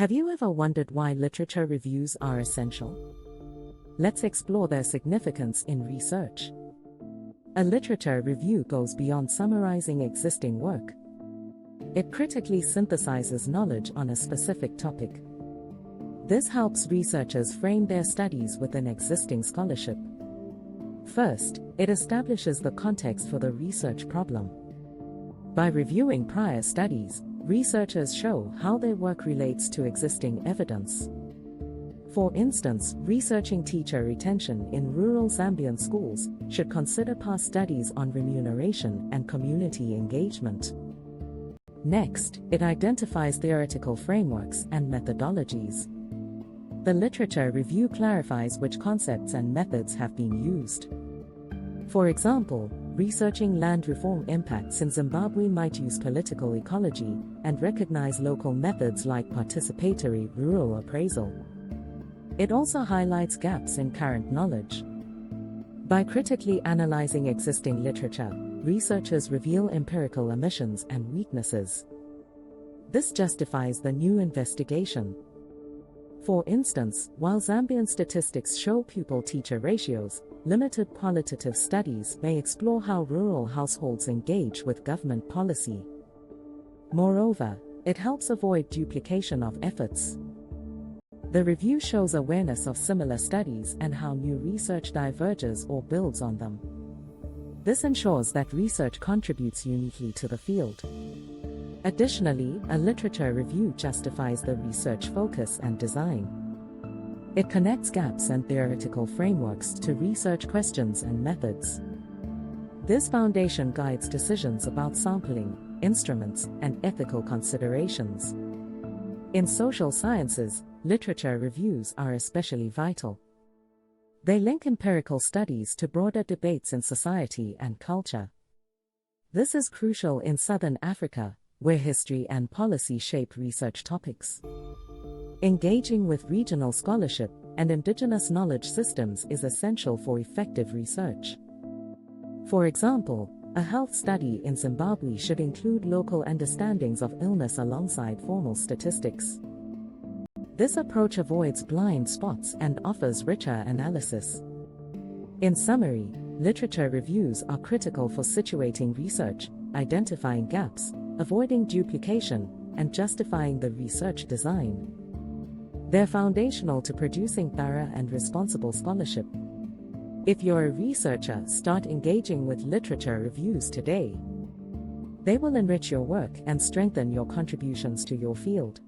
Have you ever wondered why literature reviews are essential? Let's explore their significance in research. A literature review goes beyond summarizing existing work. It critically synthesizes knowledge on a specific topic. This helps researchers frame their studies within existing scholarship. First, it establishes the context for the research problem. By reviewing prior studies, researchers show how their work relates to existing evidence. For instance, researching teacher retention in rural Zambian schools should consider past studies on remuneration and community engagement. Next, it identifies theoretical frameworks and methodologies. The literature review clarifies which concepts and methods have been used. For example, researching land reform impacts in Zimbabwe might use political ecology and recognize local methods like participatory rural appraisal. It also highlights gaps in current knowledge. By critically analyzing existing literature, researchers reveal empirical omissions and weaknesses. This justifies the new investigation. For instance, while Zambian statistics show pupil-teacher ratios, limited qualitative studies may explore how rural households engage with government policy. Moreover, it helps avoid duplication of efforts. The review shows awareness of similar studies and how new research diverges or builds on them. This ensures that research contributes uniquely to the field. Additionally, a literature review justifies the research focus and design. It connects gaps and theoretical frameworks to research questions and methods. This foundation guides decisions about sampling, instruments, and ethical considerations. In social sciences, literature reviews are especially vital. They link empirical studies to broader debates in society and culture. This is crucial in Southern Africa, where history and policy shape research topics. Engaging with regional scholarship and indigenous knowledge systems is essential for effective research. For example, a health study in Zimbabwe should include local understandings of illness alongside formal statistics. This approach avoids blind spots and offers richer analysis. In summary, literature reviews are critical for situating research, identifying gaps, avoiding duplication, and justifying the research design. They're foundational to producing thorough and responsible scholarship. If you're a researcher, start engaging with literature reviews today. They will enrich your work and strengthen your contributions to your field.